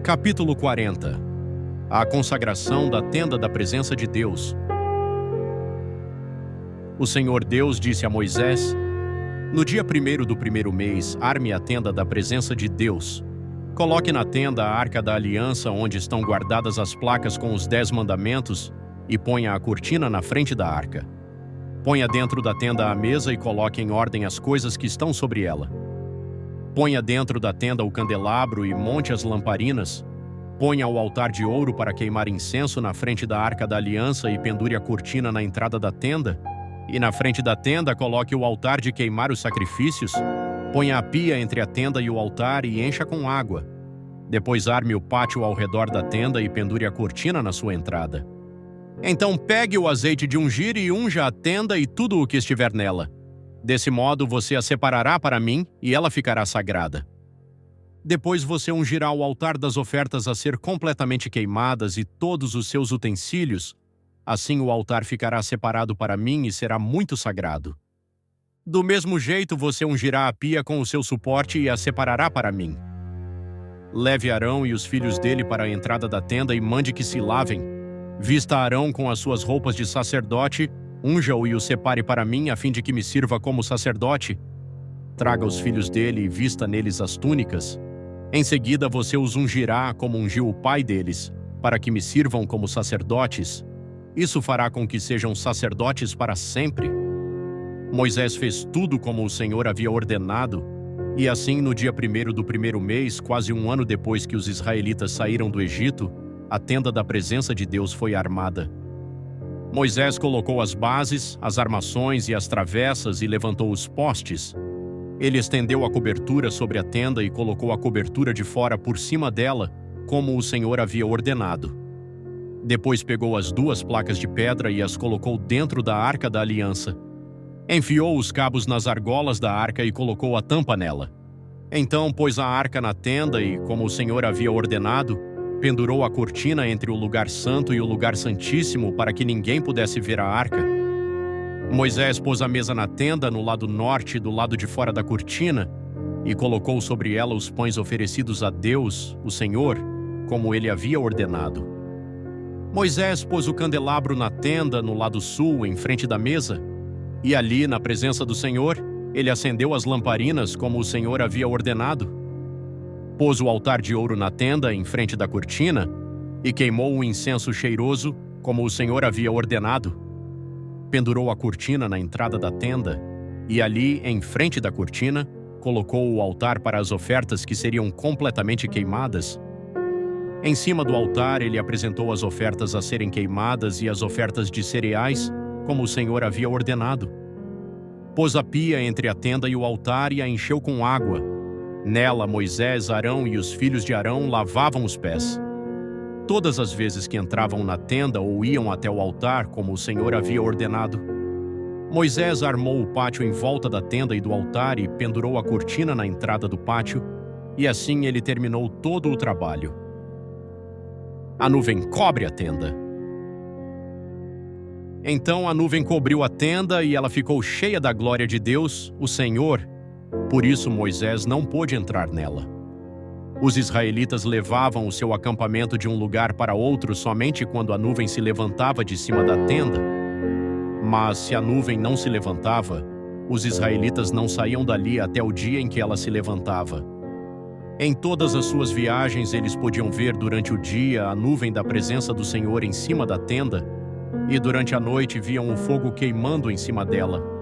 Capítulo 40. A consagração da tenda da presença de Deus. O Senhor Deus disse a Moisés: No dia 1º do primeiro mês, arme a tenda da presença de Deus. Coloque na tenda a arca da aliança, onde estão guardadas as placas com os 10 mandamentos, e ponha a cortina na frente da arca. Ponha dentro da tenda a mesa e coloque em ordem as coisas que estão sobre ela. Ponha dentro da tenda o candelabro e monte as lamparinas. Ponha o altar de ouro para queimar incenso na frente da arca da aliança e pendure a cortina na entrada da tenda. E na frente da tenda coloque o altar de queimar os sacrifícios. Ponha a pia entre a tenda e o altar e encha com água. Depois arme o pátio ao redor da tenda e pendure a cortina na sua entrada. Então pegue o azeite de ungir e unja a tenda e tudo o que estiver nela. Desse modo você a separará para mim e ela ficará sagrada. Depois você ungirá o altar das ofertas a ser completamente queimadas e todos os seus utensílios. Assim o altar ficará separado para mim e será muito sagrado. Do mesmo jeito você ungirá a pia com o seu suporte e a separará para mim. Leve Arão e os filhos dele para a entrada da tenda e mande que se lavem. Vista Arão com as suas roupas de sacerdote, unja-o e o separe para mim, a fim de que me sirva como sacerdote. Traga os filhos dele e vista neles as túnicas. Em seguida você os ungirá como ungiu o pai deles, para que me sirvam como sacerdotes. Isso fará com que sejam sacerdotes para sempre. Moisés fez tudo como o Senhor havia ordenado, e assim no dia 1º do primeiro mês, quase um ano depois que os israelitas saíram do Egito, a tenda da presença de Deus foi armada. Moisés colocou as bases, as armações e as travessas e levantou os postes. Ele estendeu a cobertura sobre a tenda e colocou a cobertura de fora por cima dela, como o Senhor havia ordenado. Depois pegou as 2 placas de pedra e as colocou dentro da arca da aliança. Enfiou os cabos nas argolas da arca e colocou a tampa nela. Então pôs a arca na tenda e, como o Senhor havia ordenado, pendurou a cortina entre o lugar santo e o lugar santíssimo para que ninguém pudesse ver a arca. Moisés pôs a mesa na tenda no lado norte, do lado de fora da cortina, e colocou sobre ela os pães oferecidos a Deus, o Senhor, como ele havia ordenado. Moisés pôs o candelabro na tenda no lado sul, em frente da mesa, e ali, na presença do Senhor, ele acendeu as lamparinas como o Senhor havia ordenado. Pôs o altar de ouro na tenda, em frente da cortina, e queimou um incenso cheiroso, como o Senhor havia ordenado. Pendurou a cortina na entrada da tenda, e ali, em frente da cortina, colocou o altar para as ofertas que seriam completamente queimadas. Em cima do altar, ele apresentou as ofertas a serem queimadas e as ofertas de cereais, como o Senhor havia ordenado. Pôs a pia entre a tenda e o altar e a encheu com água. Nela, Moisés, Arão e os filhos de Arão lavavam os pés. Todas as vezes que entravam na tenda ou iam até o altar, como o Senhor havia ordenado. Moisés armou o pátio em volta da tenda e do altar e pendurou a cortina na entrada do pátio, e assim ele terminou todo o trabalho. A nuvem cobre a tenda. Então a nuvem cobriu a tenda e ela ficou cheia da glória de Deus, o Senhor. Por isso Moisés não pôde entrar nela. Os israelitas levavam o seu acampamento de um lugar para outro somente quando a nuvem se levantava de cima da tenda. Mas se a nuvem não se levantava, os israelitas não saíam dali até o dia em que ela se levantava. Em todas as suas viagens eles podiam ver durante o dia a nuvem da presença do Senhor em cima da tenda, e durante a noite viam o fogo queimando em cima dela.